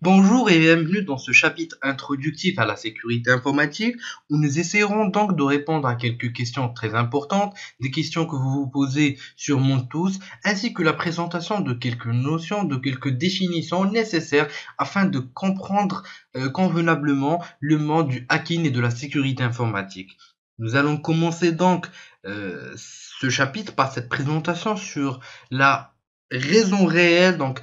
Bonjour et bienvenue dans ce chapitre introductif à la sécurité informatique où nous essaierons donc de répondre à quelques questions très importantes, des questions que vous vous posez sûrement tous, ainsi que la présentation de quelques notions, de quelques définitions nécessaires afin de comprendre convenablement le monde du hacking et de la sécurité informatique. Nous allons commencer donc ce chapitre par cette présentation sur la raison réelle, donc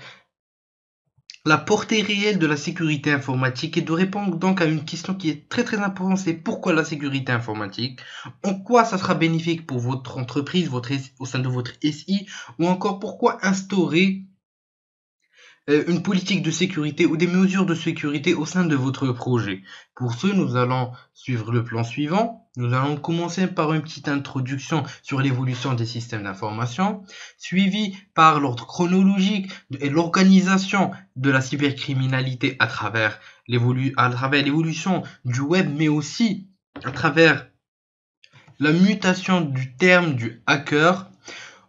la portée réelle de la sécurité informatique et de répondre donc à une question qui est très importante, c'est pourquoi la sécurité informatique, en quoi ça sera bénéfique pour votre entreprise, au sein de votre SI, ou encore pourquoi instaurer une politique de sécurité ou des mesures de sécurité au sein de votre projet. Pour ce, nous allons suivre le plan suivant. Nous allons commencer par une petite introduction sur l'évolution des systèmes d'information, suivi par l'ordre chronologique et l'organisation de la cybercriminalité à travers l'évolution du web, mais aussi à travers la mutation du terme du hacker.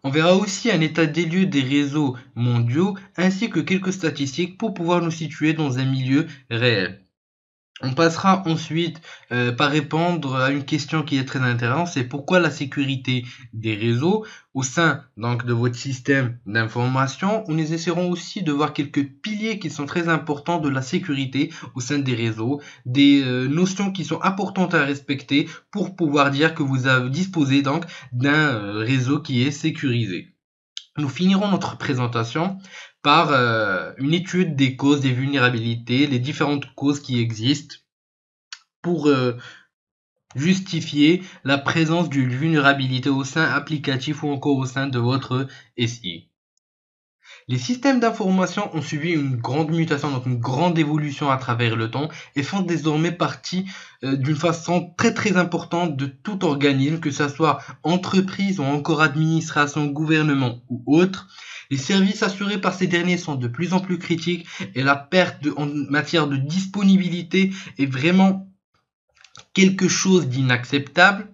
On verra aussi un état des lieux des réseaux mondiaux ainsi que quelques statistiques pour pouvoir nous situer dans un milieu réel. On passera ensuite par répondre à une question qui est très intéressante, c'est pourquoi la sécurité des réseaux au sein donc de votre système d'information. Nous essaierons aussi de voir quelques piliers qui sont très importants de la sécurité au sein des réseaux, des notions qui sont importantes à respecter pour pouvoir dire que vous disposez donc d'un réseau qui est sécurisé. Nous finirons notre présentation par une étude des causes des vulnérabilités, les différentes causes qui existent pour justifier la présence d'une vulnérabilité au sein applicatif ou encore au sein de votre SI. Les systèmes d'information ont subi une grande mutation, donc une grande évolution à travers le temps et font désormais partie d'une façon très importante de tout organisme, que ce soit entreprise ou encore administration, gouvernement ou autre. Les services assurés par ces derniers sont de plus en plus critiques et la perte en matière de disponibilité est vraiment quelque chose d'inacceptable.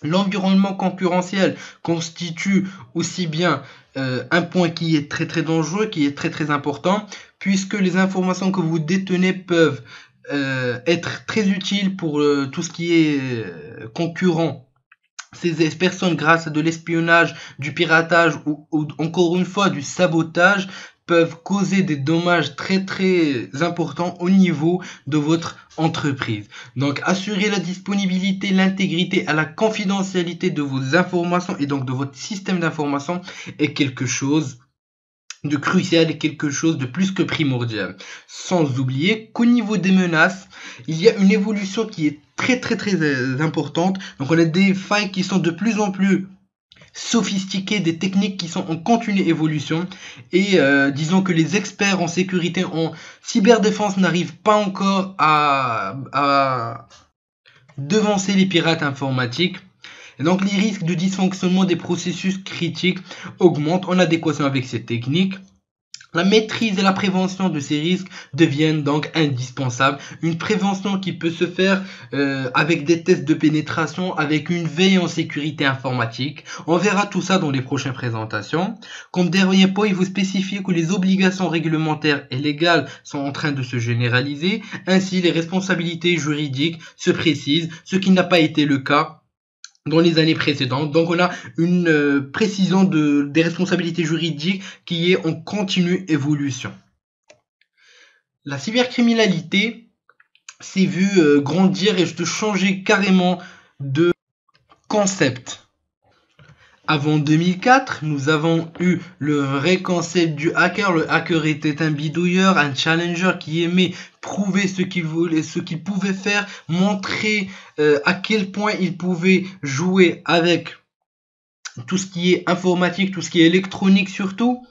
L'environnement concurrentiel constitue aussi bien un point qui est très dangereux, qui est très important, puisque les informations que vous détenez peuvent être très utiles pour tout ce qui est concurrent. Ces personnes, grâce à de l'espionnage, du piratage ou encore une fois du sabotage, peuvent causer des dommages très importants au niveau de votre entreprise. Donc, assurer la disponibilité, l'intégrité, à la confidentialité de vos informations et donc de votre système d'information est quelque chose de crucial et quelque chose de plus que primordial. Sans oublier qu'au niveau des menaces, il y a une évolution qui est très importante. Donc, on a des failles qui sont de plus en plus sophistiquées, des techniques qui sont en continue évolution et disons que les experts en sécurité, en cyberdéfense n'arrivent pas encore à devancer les pirates informatiques. Et donc les risques de dysfonctionnement des processus critiques augmentent en adéquation avec ces techniques. La maîtrise et la prévention de ces risques deviennent donc indispensables. Une prévention qui peut se faire avec des tests de pénétration, avec une veille en sécurité informatique. On verra tout ça dans les prochaines présentations. Comme dernier point, il faut spécifier que les obligations réglementaires et légales sont en train de se généraliser. Ainsi, les responsabilités juridiques se précisent, ce qui n'a pas été le cas dans les années précédentes. Donc on a une précision des responsabilités juridiques qui est en continue évolution. La cybercriminalité s'est vue grandir et de changer carrément de concept. Avant 2004, nous avons eu le vrai concept du hacker. Le hacker était un bidouilleur, un challenger qui aimait prouver ce qu'il voulait, ce qu'il pouvait faire, montrer à quel point il pouvait jouer avec tout ce qui est informatique, tout ce qui est électronique surtout.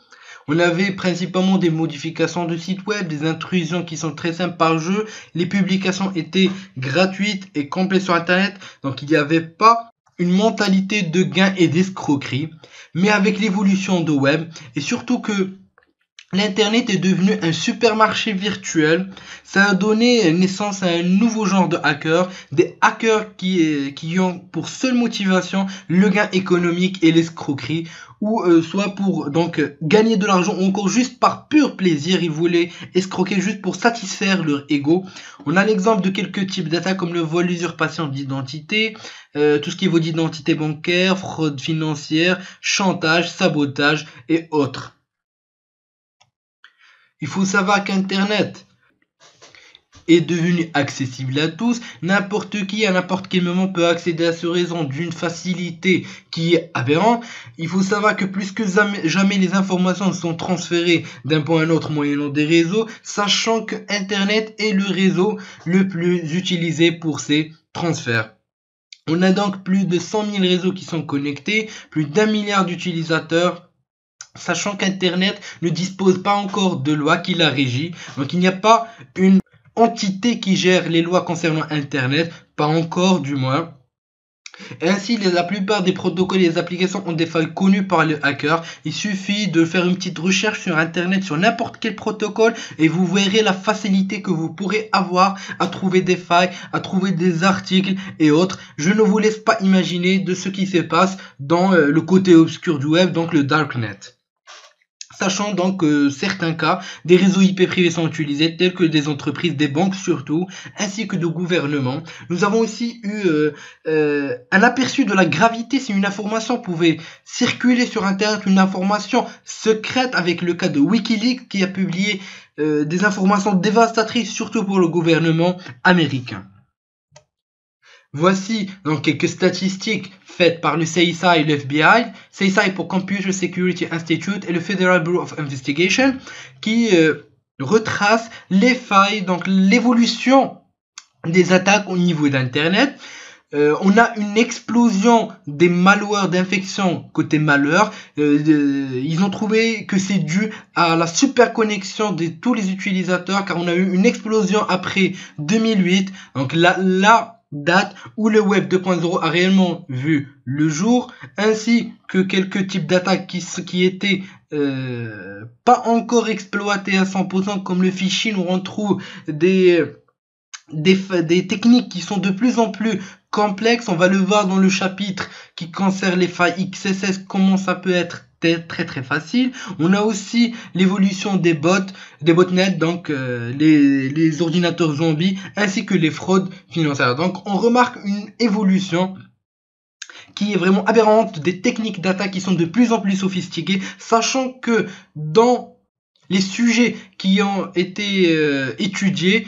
On avait principalement des modifications de sites web, des intrusions qui sont très simples par jeu. Les publications étaient gratuites et complètes sur Internet, donc il n'y avait pas une mentalité de gain et d'escroquerie. Mais avec l'évolution de web, et surtout que L'Internet est devenu un supermarché virtuel. Ça a donné naissance à un nouveau genre de hackers, des hackers qui ont pour seule motivation le gain économique et l'escroquerie, ou soit pour gagner de l'argent, ou encore juste par pur plaisir, ils voulaient escroquer juste pour satisfaire leur ego. On a l'exemple de quelques types d'attaques comme le vol, l'usurpation d'identité, tout ce qui est vol d'identité bancaire, fraude financière, chantage, sabotage et autres. Il faut savoir qu'Internet est devenu accessible à tous. N'importe qui, à n'importe quel moment, peut accéder à ce réseau d'une facilité qui est aberrante. Il faut savoir que plus que jamais les informations sont transférées d'un point à un autre moyennant des réseaux, sachant que Internet est le réseau le plus utilisé pour ces transferts. On a donc plus de 100 000 réseaux qui sont connectés, plus d'1 milliard d'utilisateurs, sachant qu'Internet ne dispose pas encore de loi qui la régit. Donc il n'y a pas une entité qui gère les lois concernant Internet, pas encore du moins. Ainsi, la plupart des protocoles et des applications ont des failles connues par les hackers. Il suffit de faire une petite recherche sur Internet sur n'importe quel protocole et vous verrez la facilité que vous pourrez avoir à trouver des failles, à trouver des articles et autres. Je ne vous laisse pas imaginer de ce qui se passe dans le côté obscur du web, donc le darknet. Sachant donc que certains cas, des réseaux IP privés sont utilisés, tels que des entreprises, des banques surtout, ainsi que de gouvernements. Nous avons aussi eu un aperçu de la gravité si une information pouvait circuler sur Internet, une information secrète avec le cas de Wikileaks qui a publié des informations dévastatrices, surtout pour le gouvernement américain. Voici donc quelques statistiques faites par le CISA et le FBI. CISA pour Computer Security Institute et le Federal Bureau of Investigation qui retracent les failles, donc l'évolution des attaques au niveau d'Internet. On a une explosion des malwares d'infection côté malware. Ils ont trouvé que c'est dû à la super connexion de tous les utilisateurs car on a eu une explosion après 2008. Donc la date où le web 2.0 a réellement vu le jour, ainsi que quelques types d'attaques qui étaient pas encore exploités à 100% comme le phishing, où on trouve des techniques qui sont de plus en plus complexes. On va le voir dans le chapitre qui concerne les failles XSS, comment ça peut être très facile. On a aussi l'évolution des botnets, donc les ordinateurs zombies, ainsi que les fraudes financières. Donc on remarque une évolution qui est vraiment aberrante, des techniques d'attaque qui sont de plus en plus sophistiquées, sachant que dans les sujets qui ont été étudiés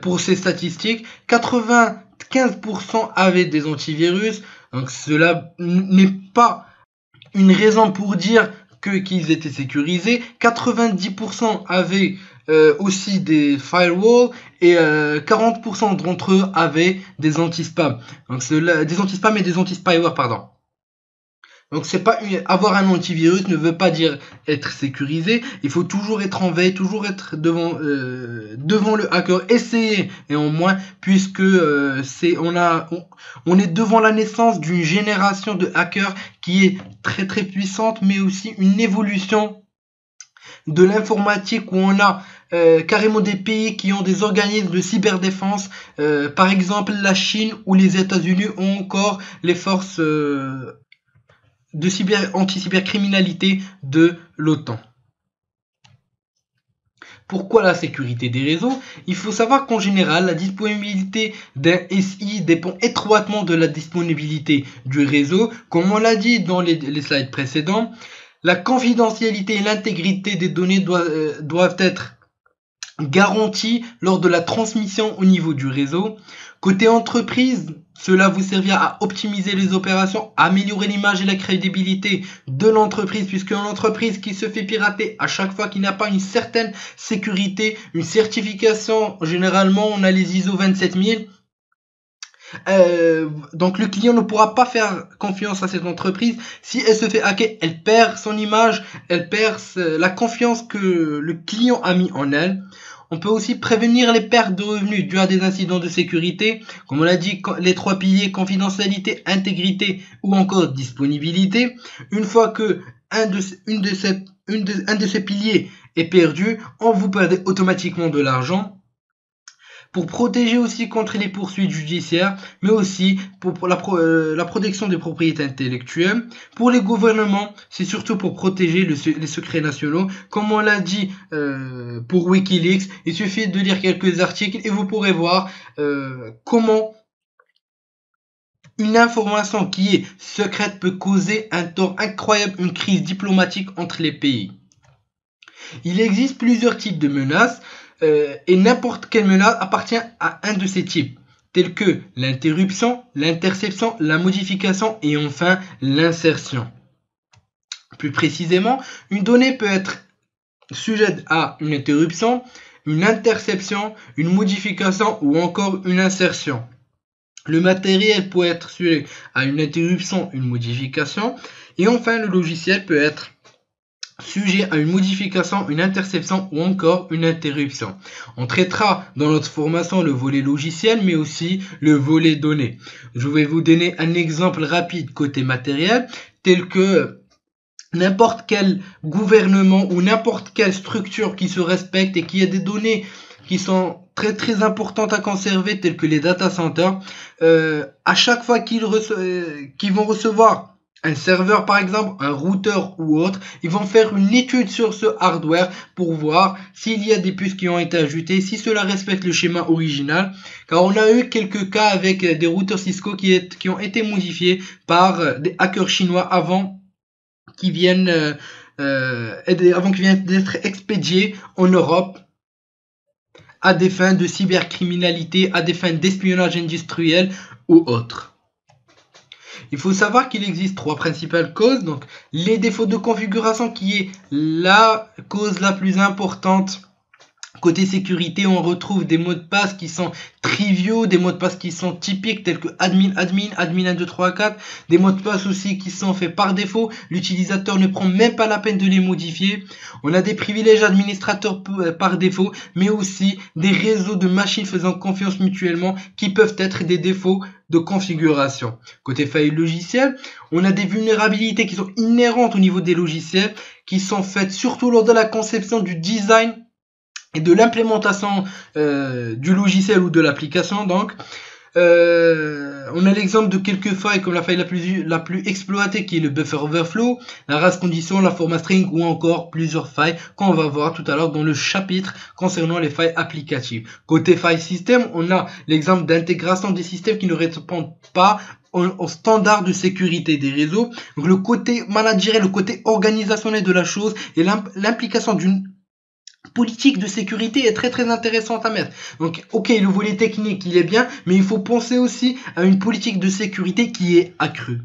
pour ces statistiques, 95% avaient des antivirus. Donc cela n'est pas une raison pour dire qu'ils étaient sécurisés. 90% avaient aussi des firewalls et 40% d'entre eux avaient des anti-spam. Donc des anti-spam et des anti-spyware, pardon. Donc c'est pas avoir un antivirus ne veut pas dire être sécurisé. Il faut toujours être en veille, toujours être devant le hacker, essayer et en moins, puisque on est devant la naissance d'une génération de hackers qui est très puissante, mais aussi une évolution de l'informatique où on a carrément des pays qui ont des organismes de cyberdéfense, par exemple la Chine ou les États-Unis, ou encore les forces anti-cybercriminalité de l'OTAN. Pourquoi la sécurité des réseaux? Il faut savoir qu'en général, la disponibilité d'un SI dépend étroitement de la disponibilité du réseau. Comme on l'a dit dans les slides précédents, la confidentialité et l'intégrité des données doivent être garanties lors de la transmission au niveau du réseau. Côté entreprise, cela vous servira à optimiser les opérations, à améliorer l'image et la crédibilité de l'entreprise, puisque une entreprise qui se fait pirater à chaque fois, qui n'a pas une certaine sécurité, une certification, généralement on a les ISO 27000, donc le client ne pourra pas faire confiance à cette entreprise. Si elle se fait hacker, elle perd son image, elle perd la confiance que le client a mis en elle. On peut aussi prévenir les pertes de revenus dues à des incidents de sécurité. Comme on l'a dit, les 3 piliers, confidentialité, intégrité ou encore disponibilité. Une fois que un de ces piliers est perdu, vous perdez automatiquement de l'argent. Pour protéger aussi contre les poursuites judiciaires, mais aussi pour la protection des propriétés intellectuelles. Pour les gouvernements, c'est surtout pour protéger les secrets nationaux. Comme on l'a dit pour Wikileaks, il suffit de lire quelques articles et vous pourrez voir comment une information qui est secrète peut causer un tort incroyable, une crise diplomatique entre les pays. Il existe plusieurs types de menaces. Et n'importe quelle menace appartient à un de ces types, tels que l'interruption, l'interception, la modification et enfin l'insertion. Plus précisément, une donnée peut être sujette à une interruption, une interception, une modification ou encore une insertion. Le matériel peut être sujet à une interruption, une modification et enfin le logiciel peut être sujet à une modification, une interception ou encore une interruption. On traitera dans notre formation le volet logiciel mais aussi le volet données. Je vais vous donner un exemple rapide côté matériel tel que n'importe quel gouvernement ou n'importe quelle structure qui se respecte et qui a des données qui sont très importantes à conserver telles que les data centers, à chaque fois qu'ils vont recevoir un serveur par exemple, un routeur ou autre, ils vont faire une étude sur ce hardware pour voir s'il y a des puces qui ont été ajoutées, si cela respecte le schéma original, car on a eu quelques cas avec des routeurs Cisco qui ont été modifiés par des hackers chinois avant qu'ils viennent d'être expédiés en Europe à des fins de cybercriminalité, à des fins d'espionnage industriel ou autres. Il faut savoir qu'il existe trois principales causes. Donc, les défauts de configuration qui est la cause la plus importante. Côté sécurité, on retrouve des mots de passe qui sont triviaux, des mots de passe qui sont typiques tels que admin 1, 2, 3, 4, des mots de passe aussi qui sont faits par défaut, l'utilisateur ne prend même pas la peine de les modifier. On a des privilèges administrateurs par défaut, mais aussi des réseaux de machines faisant confiance mutuellement qui peuvent être des défauts de configuration. Côté failles logicielles, on a des vulnérabilités qui sont inhérentes au niveau des logiciels, qui sont faites surtout lors de la conception du design et de l'implémentation du logiciel ou de l'application. Donc on a l'exemple de quelques failles comme la faille la plus exploitée qui est le buffer overflow, la race condition, la format string ou encore plusieurs failles qu'on va voir tout à l'heure dans le chapitre concernant les failles applicatives. Côté failles système, on a l'exemple d'intégration des systèmes qui ne répondent pas au standard de sécurité des réseaux. Donc le côté managériel, le côté organisationnel de la chose et l'implication d'une politique de sécurité est très intéressante à mettre. Donc ok, le volet technique il est bien, mais il faut penser aussi à une politique de sécurité qui est accrue.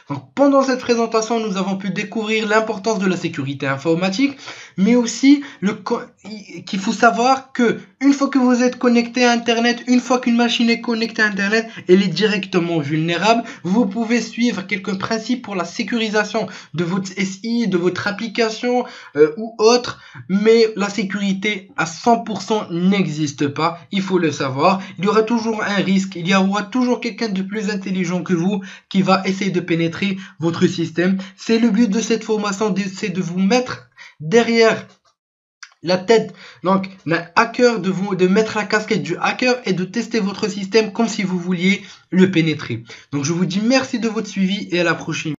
Donc, pendant cette présentation, nous avons pu découvrir l'importance de la sécurité informatique, mais aussi qu'il faut savoir que une fois que vous êtes connecté à Internet, une fois qu'une machine est connectée à Internet, elle est directement vulnérable. Vous pouvez suivre quelques principes pour la sécurisation de votre SI, de votre application ou autre, mais la sécurité à 100% n'existe pas. Il faut le savoir. Il y aura toujours un risque. Il y aura toujours quelqu'un de plus intelligent que vous qui va essayer de pénétrer votre système. C'est le but de cette formation, c'est de vous mettre derrière la tête donc d'un hacker, de mettre la casquette du hacker et de tester votre système comme si vous vouliez le pénétrer. Donc je vous dis merci de votre suivi et à la prochaine.